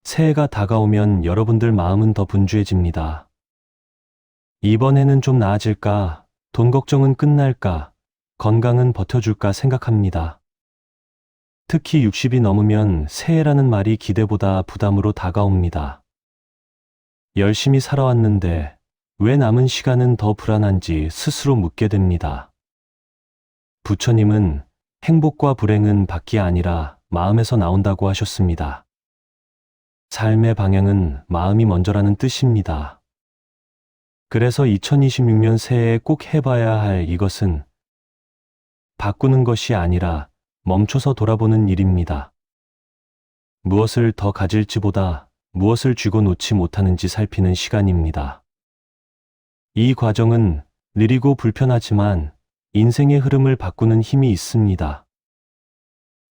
새해가 다가오면 여러분들 마음은 더 분주해집니다. 이번 해는 좀 나아질까? 돈 걱정은 끝날까? 건강은 버텨줄까 생각합니다. 특히 60이 넘으면 새해라는 말이 기대보다 부담으로 다가옵니다. 열심히 살아왔는데 왜 남은 시간은 더 불안한지 스스로 묻게 됩니다. 부처님은 행복과 불행은 밖이 아니라 마음에서 나온다고 하셨습니다. 삶의 방향은 마음이 먼저라는 뜻입니다. 그래서 2026년 새해에 꼭 해봐야 할 이것은 바꾸는 것이 아니라 멈춰서 돌아보는 일입니다. 무엇을 더 가질지보다 무엇을 쥐고 놓지 못하는지 살피는 시간입니다. 이 과정은 느리고 불편하지만 인생의 흐름을 바꾸는 힘이 있습니다.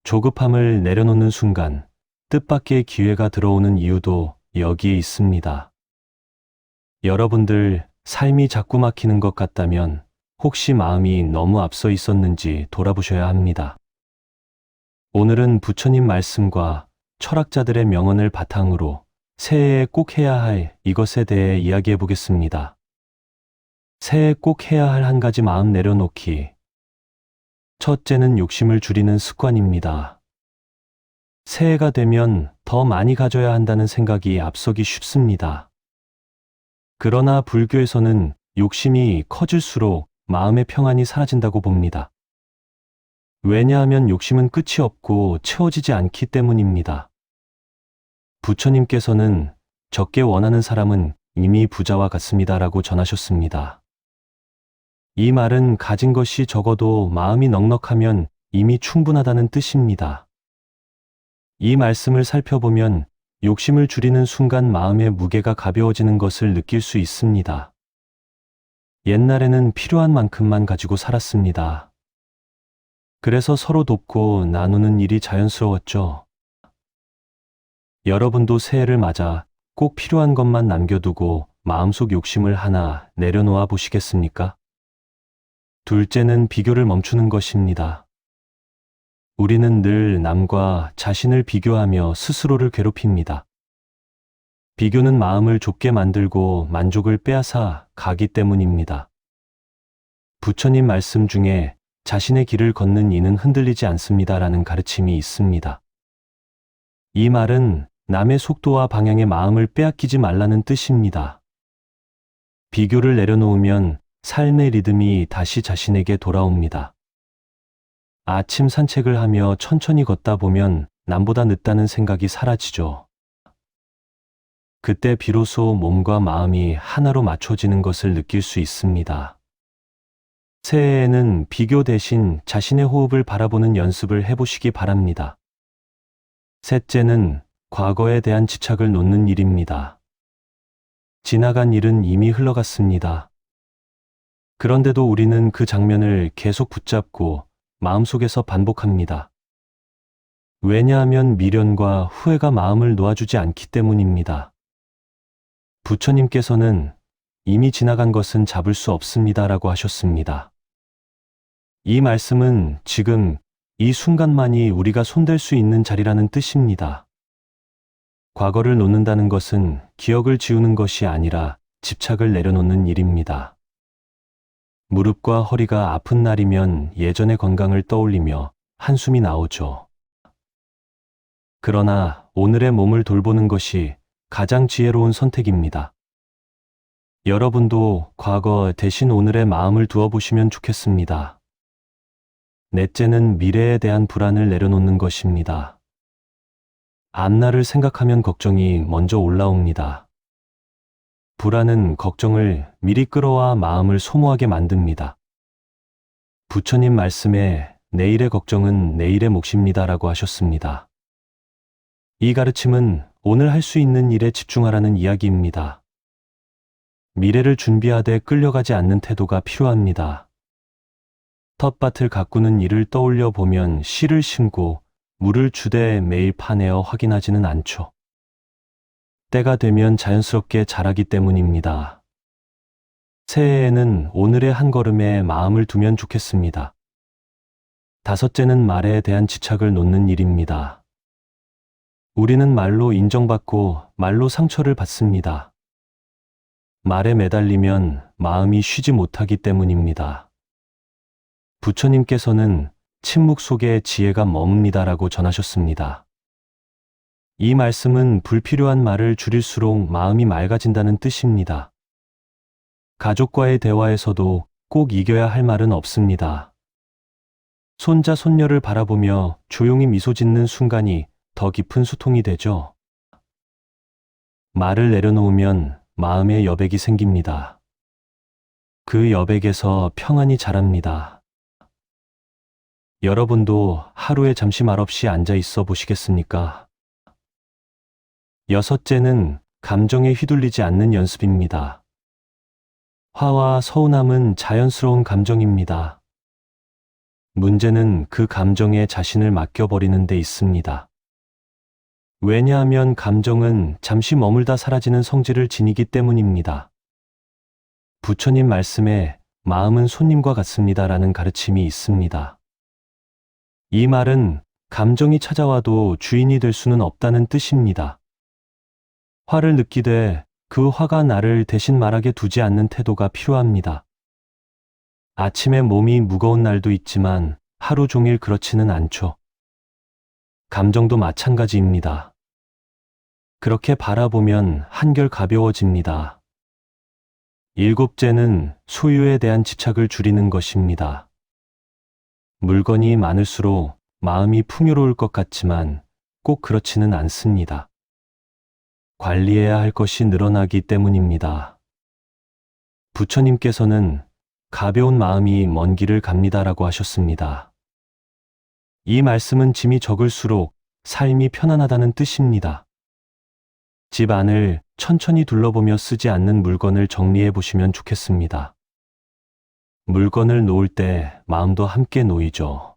조급함을 내려놓는 순간 뜻밖의 기회가 들어오는 이유도 여기에 있습니다. 여러분들 삶이 자꾸 막히는 것 같다면 혹시 마음이 너무 앞서 있었는지 돌아보셔야 합니다. 오늘은 부처님 말씀과 철학자들의 명언을 바탕으로 새해에 꼭 해야 할 이것에 대해 이야기해 보겠습니다. 새해에 꼭 해야 할 한 가지 마음 내려놓기. 첫째는 욕심을 줄이는 습관입니다. 새해가 되면 더 많이 가져야 한다는 생각이 앞서기 쉽습니다. 그러나 불교에서는 욕심이 커질수록 마음의 평안이 사라진다고 봅니다. 왜냐하면 욕심은 끝이 없고 채워지지 않기 때문입니다. 부처님께서는 적게 원하는 사람은 이미 부자와 같습니다라고 전하셨습니다. 이 말은 가진 것이 적어도 마음이 넉넉하면 이미 충분하다는 뜻입니다. 이 말씀을 살펴보면 욕심을 줄이는 순간 마음의 무게가 가벼워지는 것을 느낄 수 있습니다. 옛날에는 필요한 만큼만 가지고 살았습니다. 그래서 서로 돕고 나누는 일이 자연스러웠죠. 여러분도 새해를 맞아 꼭 필요한 것만 남겨두고 마음속 욕심을 하나 내려놓아 보시겠습니까? 둘째는 비교를 멈추는 것입니다. 우리는 늘 남과 자신을 비교하며 스스로를 괴롭힙니다. 비교는 마음을 좁게 만들고 만족을 빼앗아 가기 때문입니다. 부처님 말씀 중에 자신의 길을 걷는 이는 흔들리지 않습니다라는 가르침이 있습니다. 이 말은 남의 속도와 방향의 마음을 빼앗기지 말라는 뜻입니다. 비교를 내려놓으면 삶의 리듬이 다시 자신에게 돌아옵니다. 아침 산책을 하며 천천히 걷다 보면 남보다 늦다는 생각이 사라지죠. 그때 비로소 몸과 마음이 하나로 맞춰지는 것을 느낄 수 있습니다. 새해에는 비교 대신 자신의 호흡을 바라보는 연습을 해보시기 바랍니다. 셋째는 과거에 대한 집착을 놓는 일입니다. 지나간 일은 이미 흘러갔습니다. 그런데도 우리는 그 장면을 계속 붙잡고 마음속에서 반복합니다. 왜냐하면 미련과 후회가 마음을 놓아주지 않기 때문입니다. 부처님께서는 이미 지나간 것은 잡을 수 없습니다라고 하셨습니다. 이 말씀은 지금 이 순간만이 우리가 손댈 수 있는 자리라는 뜻입니다. 과거를 놓는다는 것은 기억을 지우는 것이 아니라 집착을 내려놓는 일입니다. 무릎과 허리가 아픈 날이면 예전의 건강을 떠올리며 한숨이 나오죠. 그러나 오늘의 몸을 돌보는 것이 가장 지혜로운 선택입니다. 여러분도 과거 대신 오늘의 마음을 두어보시면 좋겠습니다. 넷째는 미래에 대한 불안을 내려놓는 것입니다. 앞날을 생각하면 걱정이 먼저 올라옵니다. 불안은 걱정을 미리 끌어와 마음을 소모하게 만듭니다. 부처님 말씀에 내일의 걱정은 내일의 몫입니다라고 하셨습니다. 이 가르침은 오늘 할 수 있는 일에 집중하라는 이야기입니다. 미래를 준비하되 끌려가지 않는 태도가 필요합니다. 텃밭을 가꾸는 일을 떠올려 보면 씨를 심고 물을 주되 매일 파내어 확인하지는 않죠. 때가 되면 자연스럽게 자라기 때문입니다. 새해에는 오늘의 한 걸음에 마음을 두면 좋겠습니다. 다섯째는 말에 대한 집착을 놓는 일입니다. 우리는 말로 인정받고 말로 상처를 받습니다. 말에 매달리면 마음이 쉬지 못하기 때문입니다. 부처님께서는 침묵 속에 지혜가 머뭅니다라고 전하셨습니다. 이 말씀은 불필요한 말을 줄일수록 마음이 맑아진다는 뜻입니다. 가족과의 대화에서도 꼭 이겨야 할 말은 없습니다. 손자, 손녀를 바라보며 조용히 미소 짓는 순간이 더 깊은 소통이 되죠. 말을 내려놓으면 마음의 여백이 생깁니다. 그 여백에서 평안이 자랍니다. 여러분도 하루에 잠시 말없이 앉아 있어 보시겠습니까? 여섯째는 감정에 휘둘리지 않는 연습입니다. 화와 서운함은 자연스러운 감정입니다. 문제는 그 감정에 자신을 맡겨버리는 데 있습니다. 왜냐하면 감정은 잠시 머물다 사라지는 성질을 지니기 때문입니다. 부처님 말씀에 마음은 손님과 같습니다라는 가르침이 있습니다. 이 말은 감정이 찾아와도 주인이 될 수는 없다는 뜻입니다. 화를 느끼되 그 화가 나를 대신 말하게 두지 않는 태도가 필요합니다. 아침에 몸이 무거운 날도 있지만 하루 종일 그렇지는 않죠. 감정도 마찬가지입니다. 그렇게 바라보면 한결 가벼워집니다. 일곱째는 소유에 대한 집착을 줄이는 것입니다. 물건이 많을수록 마음이 풍요로울 것 같지만 꼭 그렇지는 않습니다. 관리해야 할 것이 늘어나기 때문입니다. 부처님께서는 가벼운 마음이 먼 길을 갑니다라고 하셨습니다. 이 말씀은 짐이 적을수록 삶이 편안하다는 뜻입니다. 집 안을 천천히 둘러보며 쓰지 않는 물건을 정리해 보시면 좋겠습니다. 물건을 놓을 때 마음도 함께 놓이죠.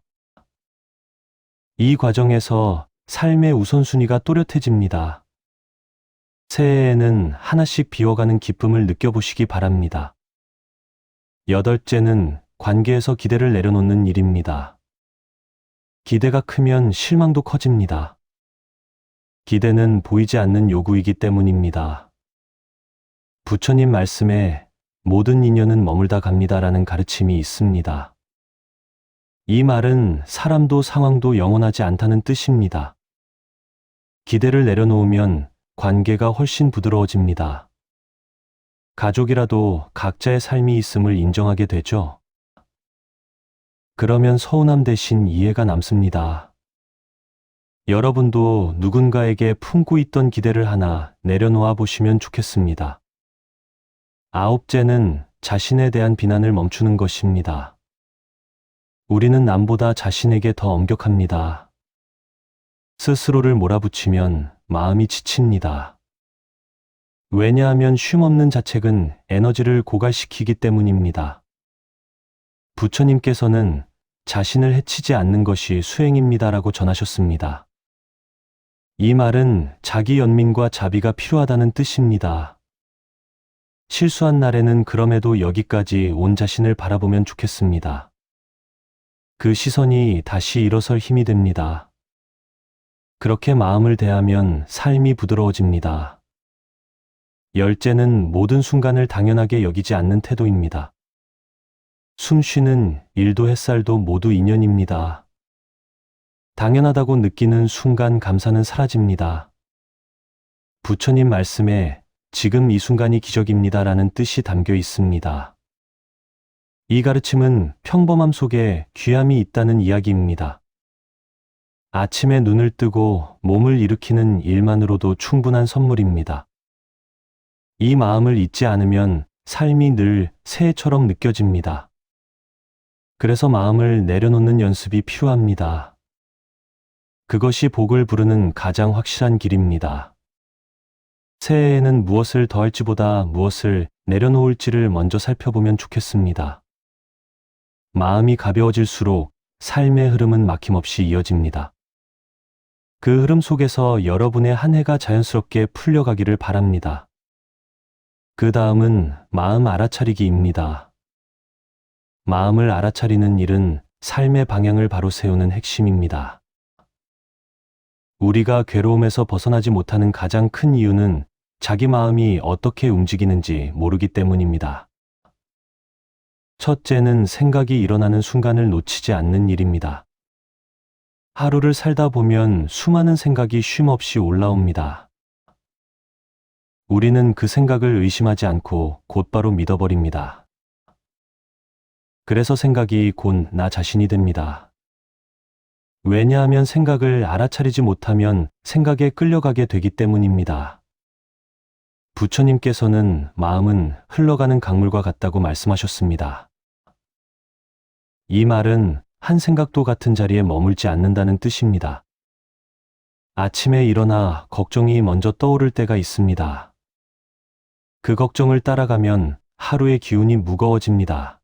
이 과정에서 삶의 우선순위가 또렷해집니다. 새해에는 하나씩 비워가는 기쁨을 느껴보시기 바랍니다. 여덟째는 관계에서 기대를 내려놓는 일입니다. 기대가 크면 실망도 커집니다. 기대는 보이지 않는 요구이기 때문입니다. 부처님 말씀에 모든 인연은 머물다 갑니다라는 가르침이 있습니다. 이 말은 사람도 상황도 영원하지 않다는 뜻입니다. 기대를 내려놓으면 관계가 훨씬 부드러워집니다. 가족이라도 각자의 삶이 있음을 인정하게 되죠. 그러면 서운함 대신 이해가 남습니다. 여러분도 누군가에게 품고 있던 기대를 하나 내려놓아 보시면 좋겠습니다. 아홉째는 자신에 대한 비난을 멈추는 것입니다. 우리는 남보다 자신에게 더 엄격합니다. 스스로를 몰아붙이면 마음이 지칩니다. 왜냐하면 쉼없는 자책은 에너지를 고갈시키기 때문입니다. 부처님께서는 자신을 해치지 않는 것이 수행입니다라고 전하셨습니다. 이 말은 자기 연민과 자비가 필요하다는 뜻입니다. 실수한 날에는 그럼에도 여기까지 온 자신을 바라보면 좋겠습니다. 그 시선이 다시 일어설 힘이 됩니다. 그렇게 마음을 대하면 삶이 부드러워집니다. 열째는 모든 순간을 당연하게 여기지 않는 태도입니다. 숨 쉬는 일도 햇살도 모두 인연입니다. 당연하다고 느끼는 순간 감사는 사라집니다. 부처님 말씀에 지금 이 순간이 기적입니다라는 뜻이 담겨 있습니다. 이 가르침은 평범함 속에 귀함이 있다는 이야기입니다. 아침에 눈을 뜨고 몸을 일으키는 일만으로도 충분한 선물입니다. 이 마음을 잊지 않으면 삶이 늘 새해처럼 느껴집니다. 그래서 마음을 내려놓는 연습이 필요합니다. 그것이 복을 부르는 가장 확실한 길입니다. 새해에는 무엇을 더할지보다 무엇을 내려놓을지를 먼저 살펴보면 좋겠습니다. 마음이 가벼워질수록 삶의 흐름은 막힘없이 이어집니다. 그 흐름 속에서 여러분의 한 해가 자연스럽게 풀려가기를 바랍니다. 그 다음은 마음 알아차리기입니다. 마음을 알아차리는 일은 삶의 방향을 바로 세우는 핵심입니다. 우리가 괴로움에서 벗어나지 못하는 가장 큰 이유는 자기 마음이 어떻게 움직이는지 모르기 때문입니다. 첫째는 생각이 일어나는 순간을 놓치지 않는 일입니다. 하루를 살다 보면 수많은 생각이 쉼없이 올라옵니다. 우리는 그 생각을 의심하지 않고 곧바로 믿어버립니다. 그래서 생각이 곧 나 자신이 됩니다. 왜냐하면 생각을 알아차리지 못하면 생각에 끌려가게 되기 때문입니다. 부처님께서는 마음은 흘러가는 강물과 같다고 말씀하셨습니다. 이 말은 한 생각도 같은 자리에 머물지 않는다는 뜻입니다. 아침에 일어나 걱정이 먼저 떠오를 때가 있습니다. 그 걱정을 따라가면 하루의 기운이 무거워집니다.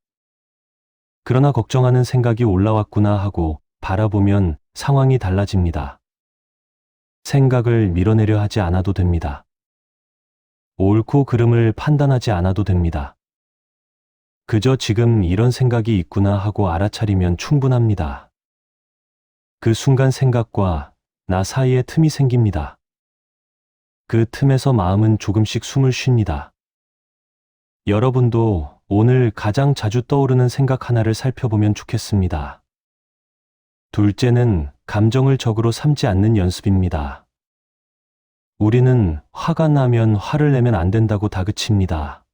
그러나 걱정하는 생각이 올라왔구나 하고 바라보면 상황이 달라집니다. 생각을 밀어내려 하지 않아도 됩니다. 옳고 그름을 판단하지 않아도 됩니다. 그저 지금 이런 생각이 있구나 하고 알아차리면 충분합니다. 그 순간 생각과 나 사이에 틈이 생깁니다. 그 틈에서 마음은 조금씩 숨을 쉽니다. 여러분도 오늘 가장 자주 떠오르는 생각 하나를 살펴보면 좋겠습니다. 둘째는 감정을 적으로 삼지 않는 연습입니다. 우리는 화가 나면 화를 내면 안 된다고 다그칩니다.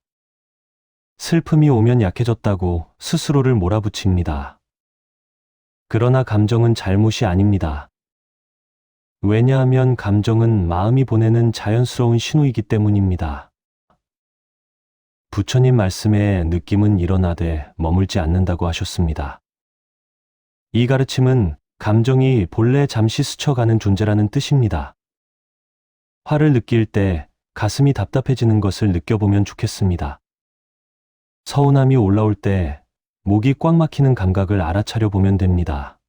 슬픔이 오면 약해졌다고 스스로를 몰아붙입니다. 그러나 감정은 잘못이 아닙니다. 왜냐하면 감정은 마음이 보내는 자연스러운 신호이기 때문입니다. 부처님 말씀에 느낌은 일어나되 머물지 않는다고 하셨습니다. 이 가르침은 감정이 본래 잠시 스쳐가는 존재라는 뜻입니다. 화를 느낄 때 가슴이 답답해지는 것을 느껴보면 좋겠습니다. 서운함이 올라올 때 목이 꽉 막히는 감각을 알아차려 보면 됩니다.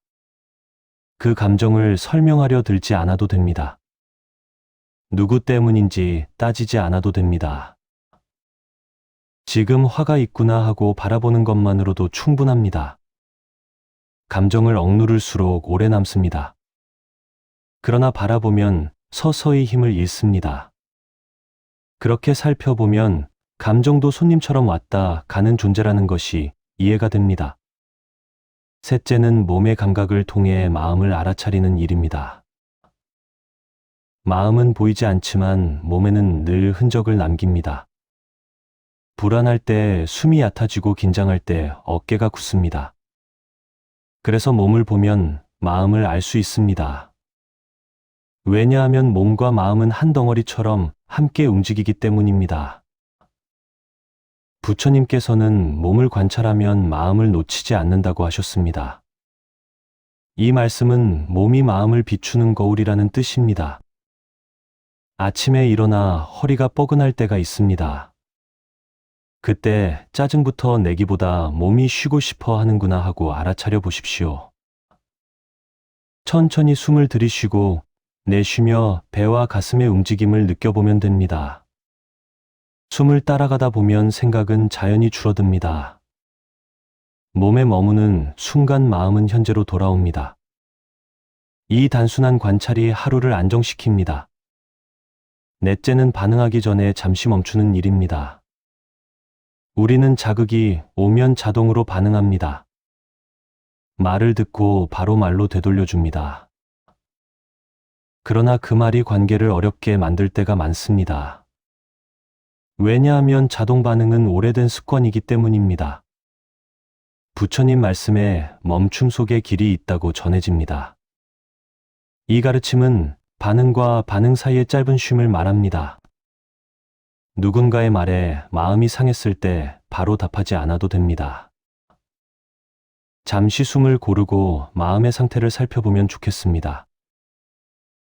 그 감정을 설명하려 들지 않아도 됩니다. 누구 때문인지 따지지 않아도 됩니다. 지금 화가 있구나 하고 바라보는 것만으로도 충분합니다. 감정을 억누를수록 오래 남습니다. 그러나 바라보면 서서히 힘을 잃습니다. 그렇게 살펴보면 감정도 손님처럼 왔다 가는 존재라는 것이 이해가 됩니다. 셋째는 몸의 감각을 통해 마음을 알아차리는 일입니다. 마음은 보이지 않지만 몸에는 늘 흔적을 남깁니다. 불안할 때 숨이 얕아지고 긴장할 때 어깨가 굳습니다. 그래서 몸을 보면 마음을 알 수 있습니다. 왜냐하면 몸과 마음은 한 덩어리처럼 함께 움직이기 때문입니다. 부처님께서는 몸을 관찰하면 마음을 놓치지 않는다고 하셨습니다. 이 말씀은 몸이 마음을 비추는 거울이라는 뜻입니다. 아침에 일어나 허리가 뻐근할 때가 있습니다. 그때 짜증부터 내기보다 몸이 쉬고 싶어 하는구나 하고 알아차려 보십시오. 천천히 숨을 들이쉬고 내쉬며 배와 가슴의 움직임을 느껴보면 됩니다. 숨을 따라가다 보면 생각은 자연히 줄어듭니다. 몸에 머무는 순간 마음은 현재로 돌아옵니다. 이 단순한 관찰이 하루를 안정시킵니다. 넷째는 반응하기 전에 잠시 멈추는 일입니다. 우리는 자극이 오면 자동으로 반응합니다. 말을 듣고 바로 말로 되돌려줍니다. 그러나 그 말이 관계를 어렵게 만들 때가 많습니다. 왜냐하면 자동 반응은 오래된 습관이기 때문입니다. 부처님 말씀에 멈춤 속에 길이 있다고 전해집니다. 이 가르침은 반응과 반응 사이의 짧은 쉼을 말합니다. 누군가의 말에 마음이 상했을 때 바로 답하지 않아도 됩니다. 잠시 숨을 고르고 마음의 상태를 살펴보면 좋겠습니다.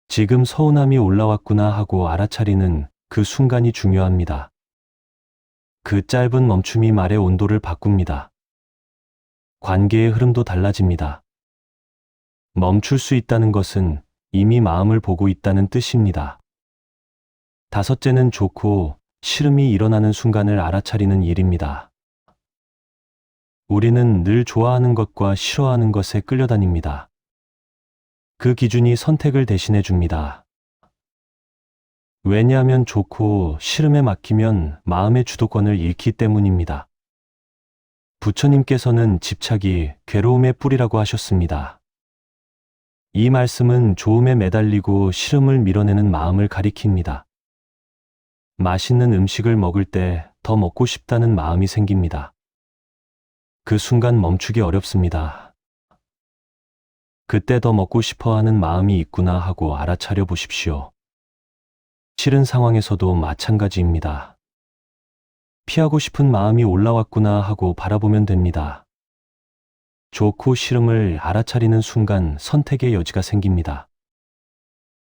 지금 서운함이 올라왔구나 하고 알아차리는 그 순간이 중요합니다. 그 짧은 멈춤이 말의 온도를 바꿉니다. 관계의 흐름도 달라집니다. 멈출 수 있다는 것은 이미 마음을 보고 있다는 뜻입니다. 다섯째는 좋고 싫음이 일어나는 순간을 알아차리는 일입니다. 우리는 늘 좋아하는 것과 싫어하는 것에 끌려다닙니다. 그 기준이 선택을 대신해 줍니다. 왜냐하면 좋고 싫음에 맡기면 마음의 주도권을 잃기 때문입니다. 부처님께서는 집착이 괴로움의 뿌리라고 하셨습니다. 이 말씀은 좋음에 매달리고 싫음을 밀어내는 마음을 가리킵니다. 맛있는 음식을 먹을 때 더 먹고 싶다는 마음이 생깁니다. 그 순간 멈추기 어렵습니다. 그때 더 먹고 싶어 하는 마음이 있구나 하고 알아차려 보십시오. 싫은 상황에서도 마찬가지입니다. 피하고 싶은 마음이 올라왔구나 하고 바라보면 됩니다. 좋고 싫음을 알아차리는 순간 선택의 여지가 생깁니다.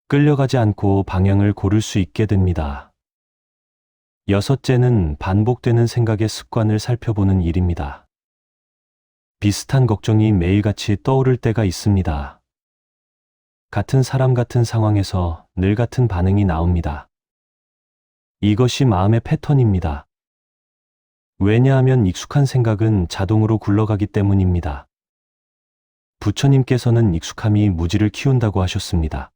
끌려가지 않고 방향을 고를 수 있게 됩니다. 여섯째는 반복되는 생각의 습관을 살펴보는 일입니다. 비슷한 걱정이 매일같이 떠오를 때가 있습니다. 같은 사람 같은 상황에서 늘 같은 반응이 나옵니다. 이것이 마음의 패턴입니다. 왜냐하면 익숙한 생각은 자동으로 굴러가기 때문입니다. 부처님께서는 익숙함이 무지를 키운다고 하셨습니다.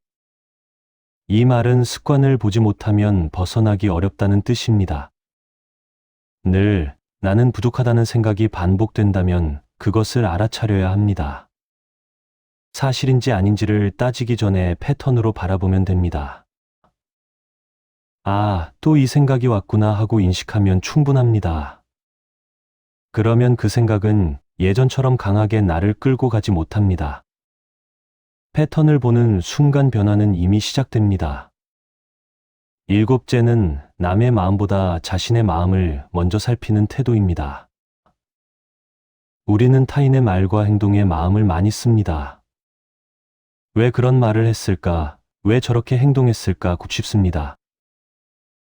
이 말은 습관을 보지 못하면 벗어나기 어렵다는 뜻입니다. 늘 나는 부족하다는 생각이 반복된다면 그것을 알아차려야 합니다. 사실인지 아닌지를 따지기 전에 패턴으로 바라보면 됩니다. 아, 또 이 생각이 왔구나 하고 인식하면 충분합니다. 그러면 그 생각은 예전처럼 강하게 나를 끌고 가지 못합니다. 패턴을 보는 순간 변화는 이미 시작됩니다. 일곱째는 남의 마음보다 자신의 마음을 먼저 살피는 태도입니다. 우리는 타인의 말과 행동에 마음을 많이 씁니다. 왜 그런 말을 했을까? 왜 저렇게 행동했을까? 곱씹습니다.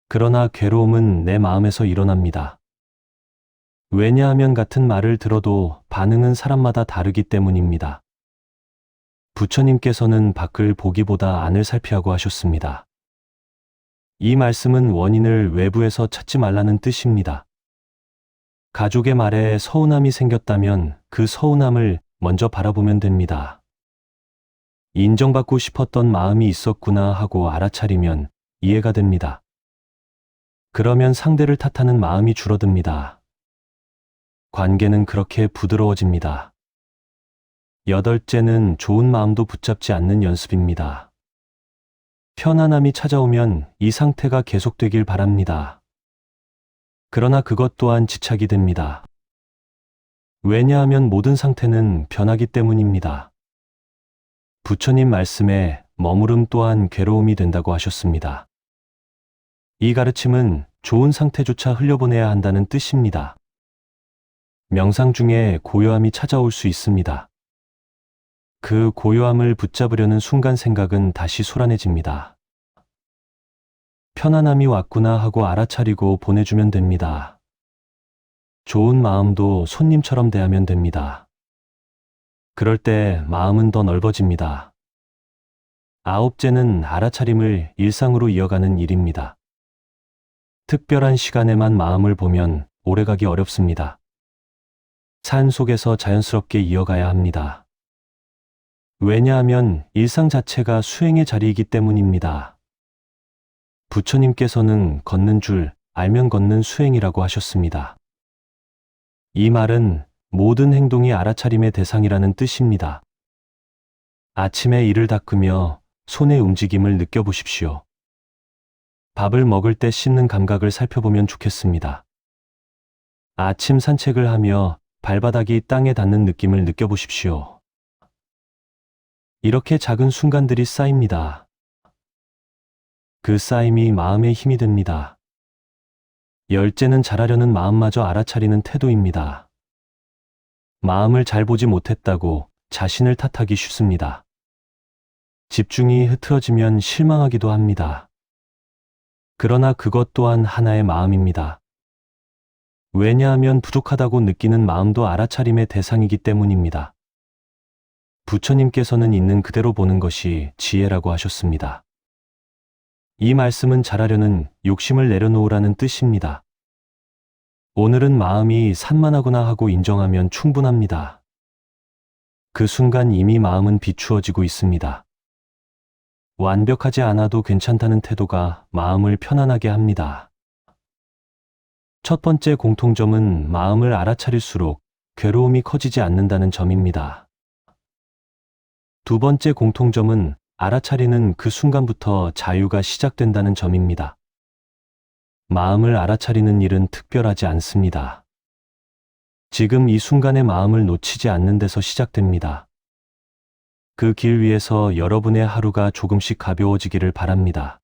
그러나 괴로움은 내 마음에서 일어납니다. 왜냐하면 같은 말을 들어도 반응은 사람마다 다르기 때문입니다. 부처님께서는 밖을 보기보다 안을 살피라고 하셨습니다. 이 말씀은 원인을 외부에서 찾지 말라는 뜻입니다. 가족의 말에 서운함이 생겼다면 그 서운함을 먼저 바라보면 됩니다. 인정받고 싶었던 마음이 있었구나 하고 알아차리면 이해가 됩니다. 그러면 상대를 탓하는 마음이 줄어듭니다. 관계는 그렇게 부드러워집니다. 여덟째는 좋은 마음도 붙잡지 않는 연습입니다. 편안함이 찾아오면 이 상태가 계속되길 바랍니다. 그러나 그것 또한 지착이 됩니다. 왜냐하면 모든 상태는 변하기 때문입니다. 부처님 말씀에 머무름 또한 괴로움이 된다고 하셨습니다. 이 가르침은 좋은 상태조차 흘려보내야 한다는 뜻입니다. 명상 중에 고요함이 찾아올 수 있습니다. 그 고요함을 붙잡으려는 순간 생각은 다시 소란해집니다. 편안함이 왔구나 하고 알아차리고 보내주면 됩니다. 좋은 마음도 손님처럼 대하면 됩니다. 그럴 때 마음은 더 넓어집니다. 아홉째는 알아차림을 일상으로 이어가는 일입니다. 특별한 시간에만 마음을 보면 오래가기 어렵습니다. 삶 속에서 자연스럽게 이어가야 합니다. 왜냐하면 일상 자체가 수행의 자리이기 때문입니다. 부처님께서는 걷는 줄 알면 걷는 수행이라고 하셨습니다. 이 말은 모든 행동이 알아차림의 대상이라는 뜻입니다. 아침에 이를 닦으며 손의 움직임을 느껴보십시오. 밥을 먹을 때 씹는 감각을 살펴보면 좋겠습니다. 아침 산책을 하며 발바닥이 땅에 닿는 느낌을 느껴보십시오. 이렇게 작은 순간들이 쌓입니다. 그 쌓임이 마음의 힘이 됩니다. 열째는 잘하려는 마음마저 알아차리는 태도입니다. 마음을 잘 보지 못했다고 자신을 탓하기 쉽습니다. 집중이 흐트러지면 실망하기도 합니다. 그러나 그것 또한 하나의 마음입니다. 왜냐하면 부족하다고 느끼는 마음도 알아차림의 대상이기 때문입니다. 부처님께서는 있는 그대로 보는 것이 지혜라고 하셨습니다. 이 말씀은 잘하려는 욕심을 내려놓으라는 뜻입니다. 오늘은 마음이 산만하구나 하고 인정하면 충분합니다. 그 순간 이미 마음은 비추어지고 있습니다. 완벽하지 않아도 괜찮다는 태도가 마음을 편안하게 합니다. 첫 번째 공통점은 마음을 알아차릴수록 괴로움이 커지지 않는다는 점입니다. 두 번째 공통점은 알아차리는 그 순간부터 자유가 시작된다는 점입니다. 마음을 알아차리는 일은 특별하지 않습니다. 지금 이 순간의 마음을 놓치지 않는 데서 시작됩니다. 그 길 위에서 여러분의 하루가 조금씩 가벼워지기를 바랍니다.